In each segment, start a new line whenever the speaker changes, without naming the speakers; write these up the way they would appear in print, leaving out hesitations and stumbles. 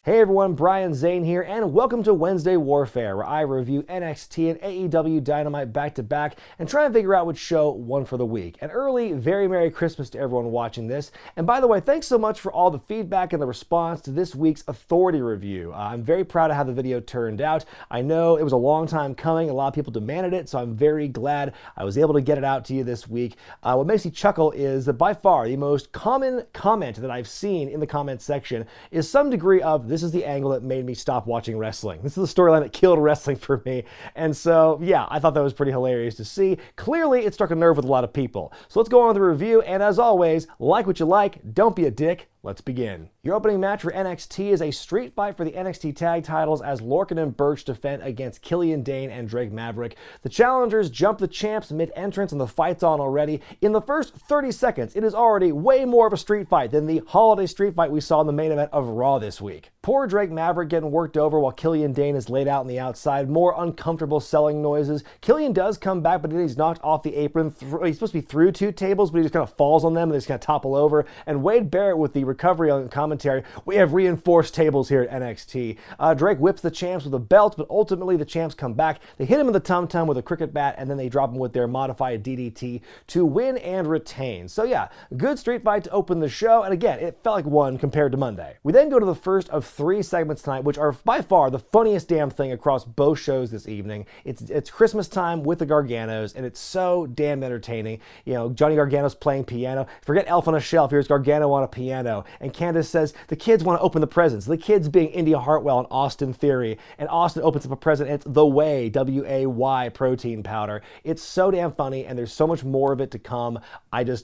Hey everyone, Brian Zane here, and welcome to Wednesday Warfare, where I review NXT and AEW Dynamite back-to-back and try and figure out which show won for the week. An early, very Merry Christmas to everyone watching this. And by the way, thanks so much for all the feedback and the response to this week's Authority review. I'm very proud of how the video turned out. I know it was a long time coming, a lot of people demanded it, so I'm very glad I was able to get it out to you this week. What makes me chuckle is that by far the most common comment that I've seen in the comment section is some degree of, this is the angle that made me stop watching wrestling. This is the storyline that killed wrestling for me. And so, yeah, I thought that was pretty hilarious to see. Clearly, it struck a nerve with a lot of people. So let's go on with the review. And as always, like what you like, don't be a dick. Let's begin. Your opening match for NXT is a street fight for the NXT tag titles as Lorcan and Birch defend against Killian Dane and Drake Maverick. The challengers jump the champs mid-entrance and the fight's on already. In the first 30 seconds, it is already way more of a street fight than the holiday street fight we saw in the main event of Raw this week. Poor Drake Maverick getting worked over while Killian Dane is laid out on the outside. More uncomfortable selling noises. Killian does come back, but then he's knocked off the apron. He's supposed to be through two tables, but he just kind of falls on them and they just kind of topple over. And Wade Barrett with the recovery on commentary. We have reinforced tables here at NXT. Drake whips the champs with a belt, but ultimately the champs come back. They hit him in the tum-tum with a cricket bat, and then they drop him with their modified DDT to win and retain. So yeah, good street fight to open the show, and again, it felt like one compared to Monday. We then go to the first of 3 segments tonight, which are by far the funniest damn thing across both shows this evening. It's Christmas time with the Garganos, and it's so damn entertaining. You know, Johnny Gargano's playing piano. Forget Elf on a Shelf, here's Gargano on a piano. And Candace says the kids want to open the presents. The kids being India Hartwell and Austin Theory. And Austin opens up a present, and it's The Way, W-A-Y protein powder. It's so damn funny, and there's so much more of it to come. It's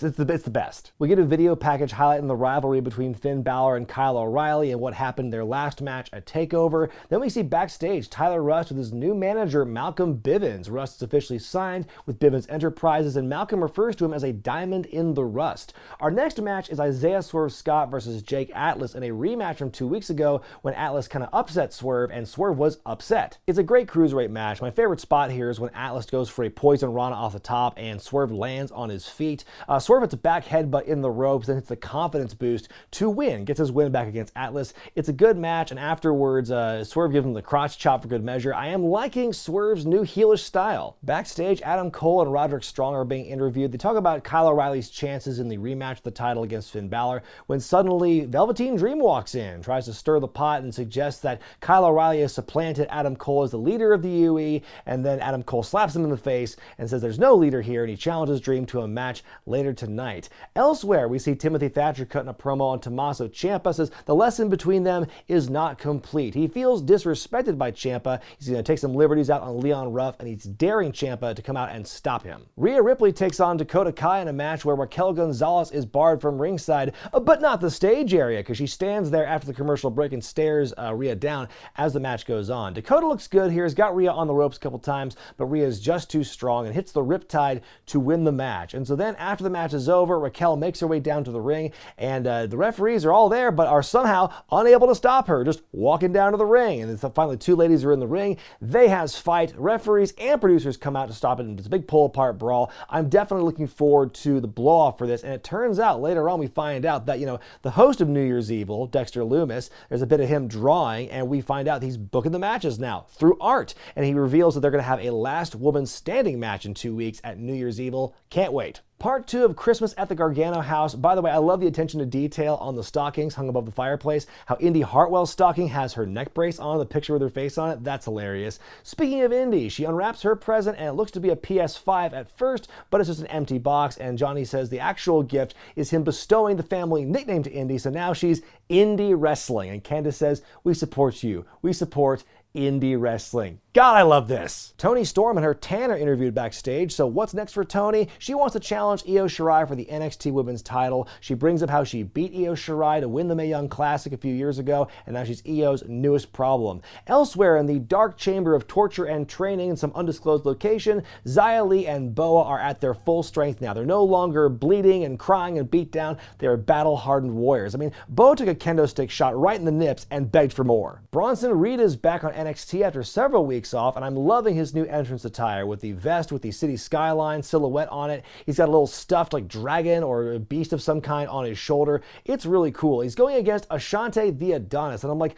the best. We get a video package highlighting the rivalry between Finn Balor and Kyle O'Reilly and what happened in their last match at TakeOver. Then we see backstage Tyler Rust with his new manager, Malcolm Bivens. Rust is officially signed with Bivens Enterprises, and Malcolm refers to him as a diamond in the rust. Our next match is Isaiah Swerve Scott versus Jake Atlas in a rematch from 2 weeks ago when Atlas kind of upset Swerve and Swerve was upset. It's a great cruiserweight match. My favorite spot here is when Atlas goes for a poison Rana off the top and Swerve lands on his feet. Swerve hits a back headbutt in the ropes and hits the confidence boost to win. Gets his win back against Atlas. It's a good match, and afterwards Swerve gives him the crotch chop for good measure. I am liking Swerve's new heelish style. Backstage, Adam Cole and Roderick Strong are being interviewed. They talk about Kyle O'Reilly's chances in the rematch of the title against Finn Balor when suddenly Velveteen Dream walks in, tries to stir the pot and suggests that Kyle O'Reilly has supplanted Adam Cole as the leader of the UE, and then Adam Cole slaps him in the face and says there's no leader here, and he challenges Dream to a match later tonight. Elsewhere, we see Timothy Thatcher cutting a promo on Tommaso Ciampa, says the lesson between them is not complete. He feels disrespected by Ciampa. He's going to take some liberties out on Leon Ruff, and he's daring Ciampa to come out and stop him. Rhea Ripley takes on Dakota Kai in a match where Raquel Gonzalez is barred from ringside, but not the stage area, because she stands there after the commercial break and stares Rhea down as the match goes on. Dakota looks good here. He's got Rhea on the ropes a couple times, but Rhea is just too strong and hits the Riptide to win the match. And so then after the match is over, Raquel makes her way down to the ring, and the referees are all there, but are somehow unable to stop her, just walking down to the ring. And then finally 2 ladies are in the ring. They has fight. Referees and producers come out to stop it, and it's a big pull-apart brawl. I'm definitely looking forward to the blow-off for this, and it turns out later on we find out that, you know, the host of New Year's Evil, Dexter Loomis, there's a bit of him drawing, and we find out he's booking the matches now through art, and he reveals that they're going to have a last woman standing match in 2 weeks at New Year's Evil. Can't wait. Part 2 of Christmas at the Gargano house. By the way, I love the attention to detail on the stockings hung above the fireplace. How Indy Hartwell's stocking has her neck brace on, the picture with her face on it. That's hilarious. Speaking of Indy, she unwraps her present, and it looks to be a PS5 at first, but it's just an empty box, and Johnny says the actual gift is him bestowing the family nickname to Indy, so now she's Indy Wrestling. And Candace says, we support you. We support indie wrestling. God, I love this. Toni Storm and her Tan are interviewed backstage. So what's next for Toni? She wants to challenge Io Shirai for the NXT Women's title. She brings up how she beat Io Shirai to win the Mae Young Classic a few years ago, and now she's Io's newest problem. Elsewhere in the dark chamber of torture and training in some undisclosed location, Xia Li and Boa are at their full strength now. They're no longer bleeding and crying and beat down. They're battle-hardened warriors. I mean, Boa took a kendo stick shot right in the nips and begged for more. Bronson Reed is back on NXT after several weeks off, and I'm loving his new entrance attire with the vest with the city skyline silhouette on it. He's got a little stuffed like dragon or a beast of some kind on his shoulder. It's really cool. He's going against Ashante the Adonis, and I'm like,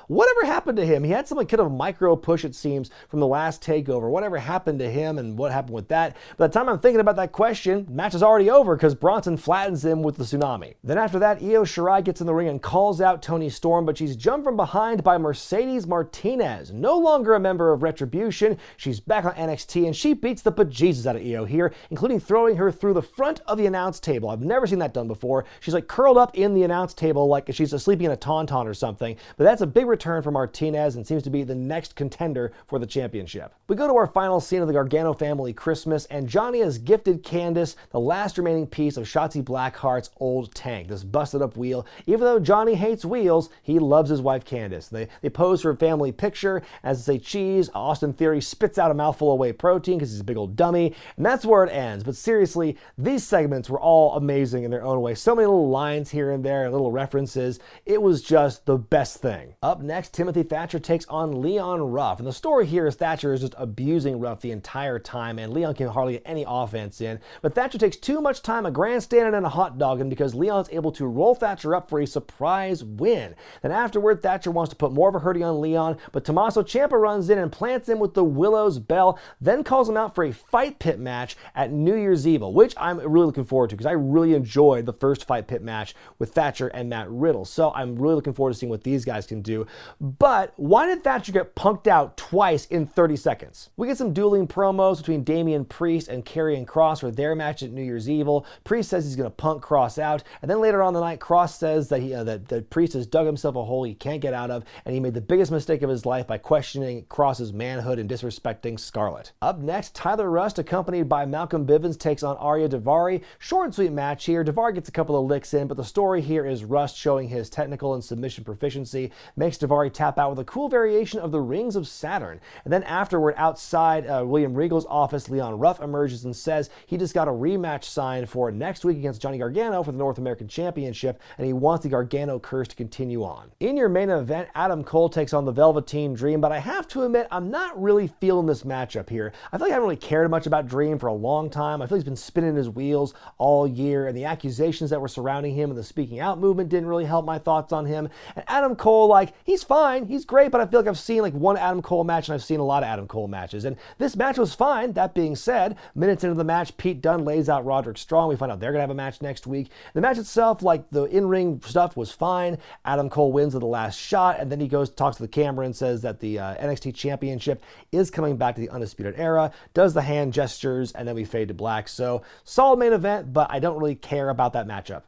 whatever happened to him? He had some like kind of micro push, it seems, from the last takeover. Whatever happened to him and what happened with that? By the time I'm thinking about that question, the match is already over because Bronson flattens him with the tsunami. Then after that, Io Shirai gets in the ring and calls out Toni Storm, but she's jumped from behind by Mercedes Martinez. No longer a member of Retribution, she's back on NXT, and she beats the bejesus out of Io here, including throwing her through the front of the announce table. I've never seen that done before. She's like curled up in the announce table like she's sleeping in a tauntaun or something, but that's a big return for Martinez and seems to be the next contender for the championship. We go to our final scene of the Gargano family Christmas, and Johnny has gifted Candice the last remaining piece of Shotzi Blackheart's old tank, this busted up wheel. Even though Johnny hates wheels, he loves his wife Candice. They pose for a family picture. As they say cheese, Austin Theory spits out a mouthful of whey protein because he's a big old dummy, and that's where it ends. But seriously, these segments were all amazing in their own way. So many little lines here and there and little references. It was just the best thing. Up next, Timothy Thatcher takes on Leon Ruff, and the story here is Thatcher is just abusing Ruff the entire time, and Leon can hardly get any offense in. But Thatcher takes too much time a grandstanding and a hot dogging because Leon's able to roll Thatcher up for a surprise win. Then afterward, Thatcher wants to put more of a hurting on Leon, but Tommaso Ciampa runs in and plants him with the Willow's Bell, then calls him out for a fight pit match at New Year's Evil, which I'm really looking forward to because I really enjoyed the first fight pit match with Thatcher and Matt Riddle. So I'm really looking forward to seeing what these guys can do. But why did Thatcher get punked out twice in 30 seconds? We get some dueling promos between Damian Priest and Karrion Kross for their match at New Year's Evil. Priest says he's going to punk Kross out, and then later on the night, Kross says that that Priest has dug himself a hole he can't get out of, and he made the biggest mistake of his life by questioning Kross's manhood and disrespecting Scarlett. Up next, Tyler Rust, accompanied by Malcolm Bivens, takes on Arya Daivari. Short and sweet match here. Daivari gets a couple of licks in, but the story here is Rust showing his technical and submission proficiency, makes Daivari tap out with a cool variation of the Rings of Saturn. And then afterward, outside William Regal's office, Leon Ruff emerges and says he just got a rematch signed for next week against Johnny Gargano for the North American Championship, and he wants the Gargano curse to continue on. In your main event, Adam Cole takes on the Velveteen Dream, but I have to admit, I'm not really feeling this matchup here. I feel like I haven't really cared much about Dream for a long time. I feel he's been spinning his wheels all year, and the accusations that were surrounding him and the speaking out movement didn't really help my thoughts on him. And Adam Cole, like, he's fine, he's great, but I feel like I've seen like one Adam Cole match, and I've seen a lot of Adam Cole matches. And this match was fine. That being said, minutes into the match, Pete Dunne lays out Roderick Strong. We find out they're going to have a match next week. The match itself, like the in-ring stuff, was fine. Adam Cole wins with the last shot, and then he goes, talks to the camera and says that the NXT Championship is coming back to the Undisputed Era, does the hand gestures, and then we fade to black. So, solid main event, but I don't really care about that matchup.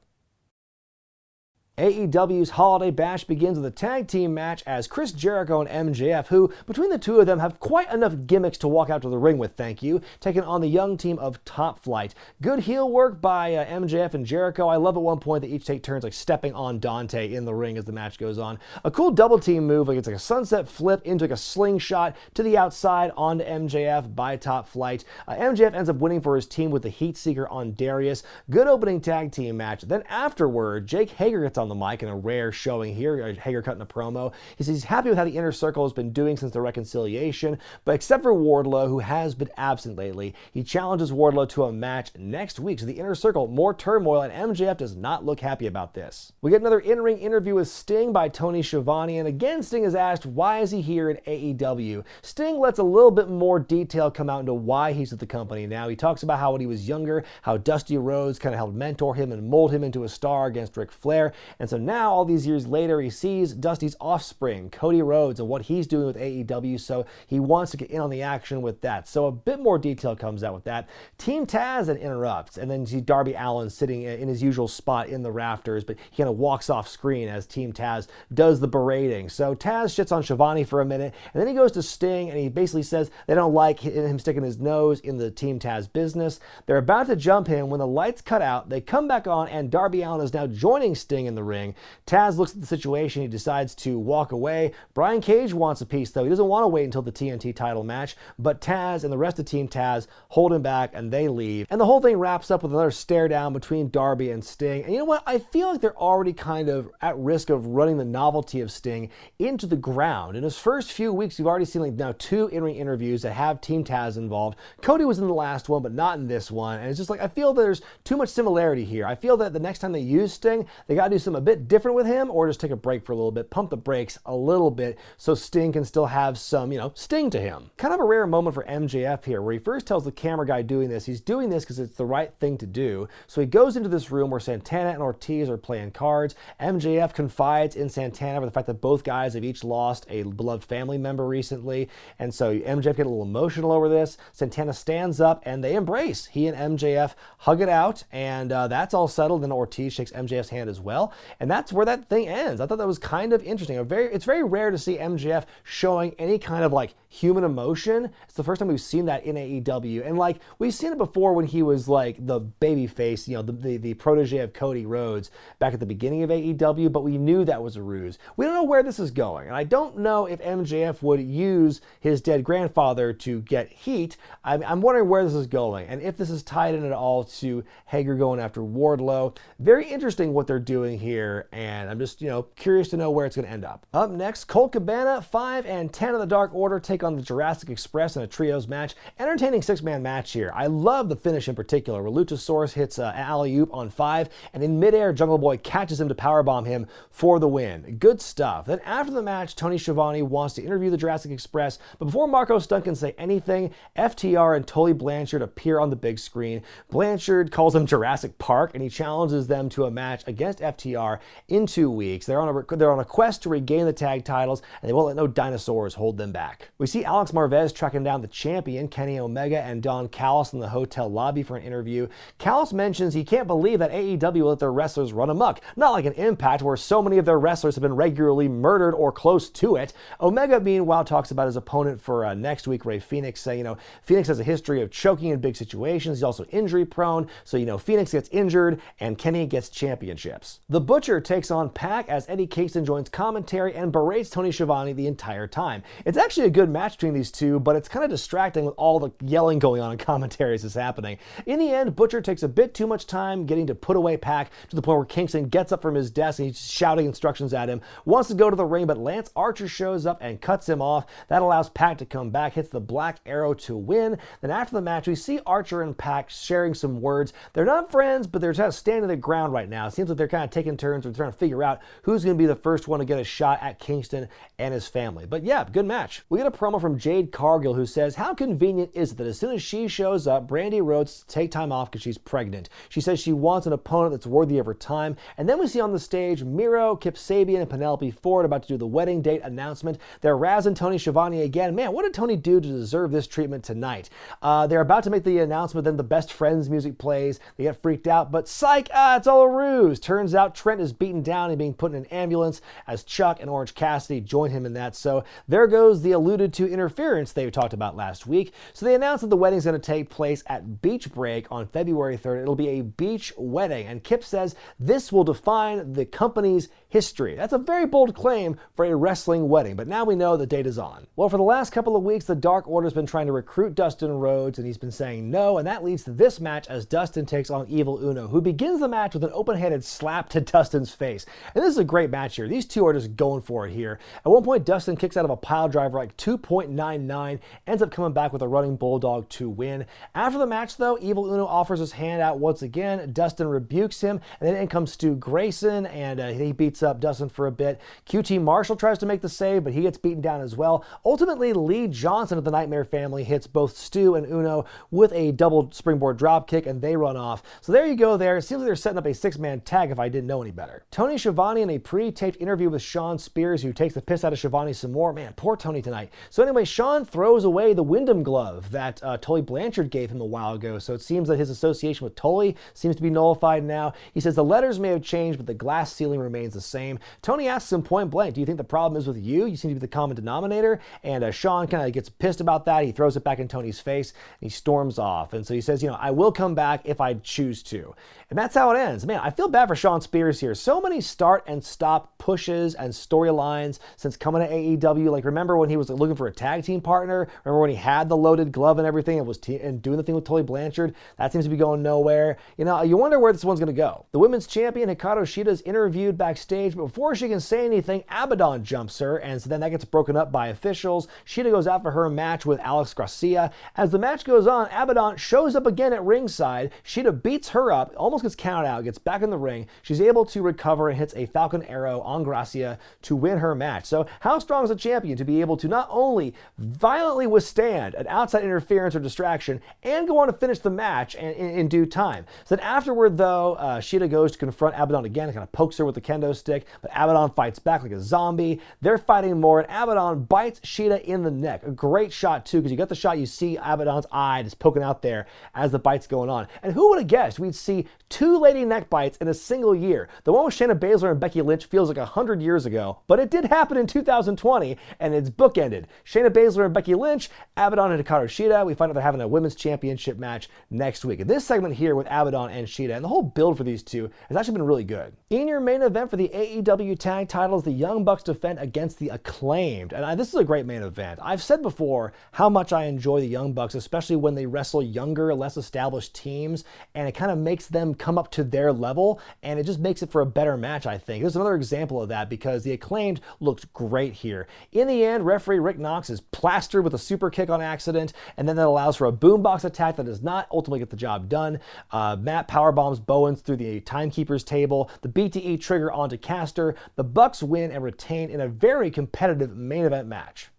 AEW's Holiday Bash begins with a tag team match as Chris Jericho and MJF, who, between the two of them, have quite enough gimmicks to walk out to the ring with, thank you, taking on the young team of Top Flight. Good heel work by MJF and Jericho. I love at one point they each take turns like stepping on Dante in the ring as the match goes on. A cool double team move, like it's like a sunset flip into like a slingshot to the outside onto MJF by Top Flight. MJF ends up winning for his team with the Heat Seeker on Darius. Good opening tag team match. Then afterward, Jake Hager gets on the mic in a rare showing here. Hager cutting a promo. He says he's happy with how the Inner Circle has been doing since the reconciliation, but except for Wardlow, who has been absent lately, he challenges Wardlow to a match next week. So the Inner Circle, more turmoil, and MJF does not look happy about this. We get another in-ring interview with Sting by Tony Schiavone, and again Sting is asked why is he here at AEW. Sting lets a little bit more detail come out into why he's at the company now. He talks about how when he was younger, how Dusty Rhodes kind of helped mentor him and mold him into a star against Ric Flair, and so now, all these years later, he sees Dusty's offspring, Cody Rhodes, and what he's doing with AEW, so he wants to get in on the action with that. So a bit more detail comes out with that. Team Taz then interrupts, and then you see Darby Allin sitting in his usual spot in the rafters, but he kind of walks off screen as Team Taz does the berating. So Taz shits on Schiavone for a minute, and then he goes to Sting, and he basically says they don't like him sticking his nose in the Team Taz business. They're about to jump him when the lights cut out, they come back on, and Darby Allin is now joining Sting in the ring. Taz looks at the situation. He decides to walk away. Brian Cage wants a piece, though. He doesn't want to wait until the TNT title match, but Taz and the rest of Team Taz hold him back, and they leave. And the whole thing wraps up with another stare down between Darby and Sting. And you know what? I feel like they're already kind of at risk of running the novelty of Sting into the ground. In his first few weeks, you've already seen like now 2 in-ring interviews that have Team Taz involved. Cody was in the last one, but not in this one. And it's just like, I feel there's too much similarity here. I feel that the next time they use Sting, they got to do something a bit different with him, or just take a break for a little bit, pump the brakes a little bit so Sting can still have some, sting to him. Kind of a rare moment for MJF here, where he first tells the camera guy doing this, he's doing this because it's the right thing to do. So he goes into this room where Santana and Ortiz are playing cards. MJF confides in Santana for the fact that both guys have each lost a beloved family member recently, and so MJF get a little emotional over this. Santana stands up and they embrace. He and MJF hug it out, and that's all settled. Then Ortiz shakes MJF's hand as well, and that's where that thing ends. I thought that was kind of interesting. It's very rare to see MJF showing any kind of like human emotion. It's the first time we've seen that in AEW, and like we've seen it before when he was like the baby face, the protege of Cody Rhodes back at the beginning of AEW, but we knew that was a ruse. We don't know where this is going, and I don't know if MJF would use his dead grandfather to get heat. I'm wondering where this is going, and if this is tied in at all to Hager going after Wardlow. Very interesting what they're doing here, and I'm just, curious to know where it's going to end up. Up next, Colt Cabana, 5 and 10 of the Dark Order take on the Jurassic Express in a trios match. Entertaining 6-man match here. I love the finish in particular, where Luchasaurus hits an alley-oop on 5, and in midair, Jungle Boy catches him to powerbomb him for the win. Good stuff. Then after the match, Tony Schiavone wants to interview the Jurassic Express, but before Marco Stunt can say anything, FTR and Tully Blanchard appear on the big screen. Blanchard calls them Jurassic Park, and he challenges them to a match against FTR in 2 weeks. They're on a quest to regain the tag titles, and they won't let no dinosaurs hold them back. We see Alex Marvez tracking down the champion, Kenny Omega, and Don Callis in the hotel lobby for an interview. Callis mentions he can't believe that AEW let their wrestlers run amok. Not like an Impact, where so many of their wrestlers have been regularly murdered or close to it. Omega, meanwhile, talks about his opponent for next week, Rey Fenix, saying, Phoenix has a history of choking in big situations. He's also injury prone, so, Phoenix gets injured and Kenny gets championships. The Butcher takes on Pac as Eddie Kingston joins commentary and berates Tony Schiavone the entire time. It's actually a good match between these two, but it's kind of distracting with all the yelling going on in commentary as it's happening. In the end, Butcher takes a bit too much time getting to put away Pac, to the point where Kingston gets up from his desk and he's shouting instructions at him, wants to go to the ring, but Lance Archer shows up and cuts him off. That allows Pac to come back, hits the Black Arrow to win. Then after the match, we see Archer and Pac sharing some words. They're not friends, but they're kind of standing their ground right now. It seems like they're kind of taking turns or trying to figure out who's going to be the first one to get a shot at Kingston and his family. But yeah, good match. We get a promo from Jade Cargill, who says, how convenient is it that as soon as she shows up, Brandy Rhodes take time off because she's pregnant. She says she wants an opponent that's worthy of her time. And then we see on the stage Miro, Kip Sabian, and Penelope Ford about to do the wedding date announcement. They're razzing Tony Schiavone again. Man, what did Tony do to deserve this treatment tonight? They're about to make the announcement, then the Best Friends music plays. They get freaked out, but psych, it's all a ruse. Turns out Trent is beaten down and being put in an ambulance as Chuck and Orange Cassidy join him in that. So there goes the alluded to interference they talked about last week. So they announced that the wedding's going to take place at Beach Break on February 3rd. It'll be a beach wedding, and Kip says this will define the company's history. That's a very bold claim for a wrestling wedding, but now we know the date is on. Well, for the last couple of weeks, the Dark Order's been trying to recruit Dustin Rhodes, and he's been saying no, and that leads to this match as Dustin takes on Evil Uno, who begins the match with an open-handed slap to Dustin's face. And this is a great match here. These two are just going for it here. At one point, Dustin kicks out of a pile driver like 2.99, ends up coming back with a running bulldog to win. After the match, though, Evil Uno offers his hand out once again. Dustin rebukes him, and then in comes Stu Grayson, and he beats up Dustin for a bit. QT Marshall tries to make the save, but he gets beaten down as well. Ultimately, Lee Johnson of the Nightmare Family hits both Stu and Uno with a double springboard dropkick, and they run off. So there you go there. It seems like they're setting up a 6-man tag if I didn't know any better. Tony Schiavone in a pre-taped interview with Sean Spears, who takes the piss out of Schiavone some more. Man, poor Tony tonight. So anyway, Sean throws away the Wyndham glove that Tully Blanchard gave him a while ago. So it seems that his association with Tully seems to be nullified now. He says the letters may have changed, but the glass ceiling remains the same. Tony asks him point blank, do you think the problem is with you? You seem to be the common denominator. And Sean kind of gets pissed about that. He throws it back in Tony's face and he storms off. And so he says, I will come back if I choose to. And that's how it ends. Man, I feel bad for Sean Spears here. So many start and stop pushes and storylines since coming to AEW. Like, remember when he was looking for a tag team partner? Remember when he had the loaded glove and everything and was and doing the thing with Tully Blanchard? That seems to be going nowhere. You wonder where this one's going to go. The women's champion, Hikaru Shida, is interviewed backstage, but before she can say anything, Abaddon jumps her, and so then that gets broken up by officials. Shida goes out for her match with Alex Garcia. As the match goes on, Abaddon shows up again at ringside. Shida beats her up, almost gets counted out, gets back in the ring. She's able to recover and hits a Falcon Arrow on Gracia to win her match. So how strong is a champion to be able to not only violently withstand an outside interference or distraction and go on to finish the match in due time? So then afterward, though, Shida goes to confront Abaddon again and kind of pokes her with the kendo stick, but Abaddon fights back like a zombie. They're fighting more, and Abaddon bites Shida in the neck. A great shot, too, because you got the shot, you see Abaddon's eye just poking out there as the bite's going on. And who would have guessed we'd see 2 lady neck bites in a single year? The one with Shayna Baszler and Becky Lynch feels like 100 years ago, but it did happen in 2020, and it's bookended. Shayna Baszler and Becky Lynch, Abaddon and Hikaru Shida. We find out they're having a women's championship match next week. And this segment here with Abaddon and Shida, and the whole build for these two has actually been really good. In your main event for the AEW tag titles, the Young Bucks defend against the Acclaimed. And this is a great main event. I've said before how much I enjoy the Young Bucks, especially when they wrestle younger, less established teams, and it kind of makes them come up to their level, and it just makes it for a better match, I think. There's another example of that because the Acclaimed looked great here. In the end, referee Rick Knox is plastered with a super kick on accident, and then that allows for a boombox attack that does not ultimately get the job done. Matt powerbombs Bowens through the timekeeper's table, the BTE trigger onto Caster. The Bucks win and retain in a very competitive main event match.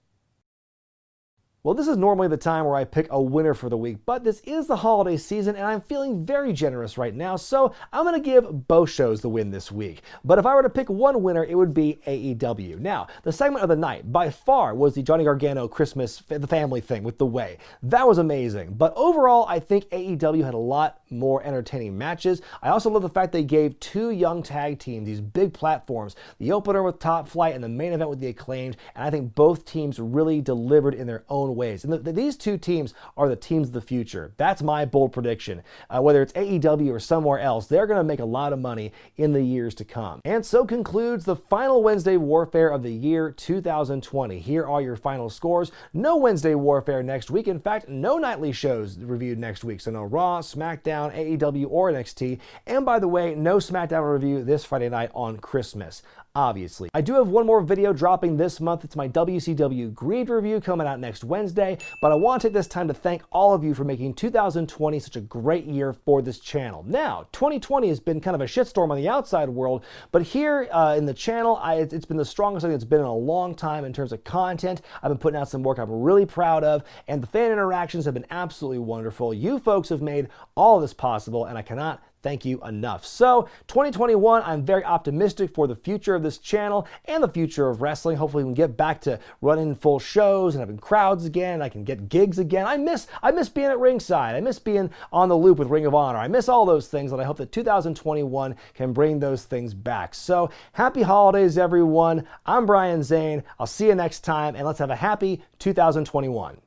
Well, this is normally the time where I pick a winner for the week, but this is the holiday season and I'm feeling very generous right now, so I'm going to give both shows the win this week. But if I were to pick one winner, it would be AEW. Now, the segment of the night by far was the Johnny Gargano Christmas, the family thing with The Way. That was amazing, but overall, I think AEW had a lot more entertaining matches. I also love the fact they gave 2 young tag teams these big platforms, the opener with Top Flight and the main event with the Acclaimed, and I think both teams really delivered in their own ways. And these 2 teams are the teams of the future. That's my bold prediction. Whether it's AEW or somewhere else, they're going to make a lot of money in the years to come. And so concludes the final Wednesday Warfare of the year 2020. Here are your final scores. No Wednesday Warfare next week. In fact, no nightly shows reviewed next week. So no Raw, SmackDown, AEW, or NXT. And by the way, no SmackDown review this Friday night on Christmas. Obviously. I do have one more video dropping this month. It's my WCW Greed review coming out next Wednesday, but I want to take this time to thank all of you for making 2020 such a great year for this channel. Now, 2020 has been kind of a shitstorm on the outside world, but here in the channel, it's been the strongest I think it's been in a long time in terms of content. I've been putting out some work I'm really proud of, and the fan interactions have been absolutely wonderful. You folks have made all of this possible, and I cannot thank you enough. So 2021, I'm very optimistic for the future of this channel and the future of wrestling. Hopefully we can get back to running full shows and having crowds again. I can get gigs again. I miss being at ringside. I miss being on the loop with Ring of Honor. I miss all those things, and I hope that 2021 can bring those things back. So happy holidays, everyone. I'm Brian Zane. I'll see you next time, and let's have a happy 2021.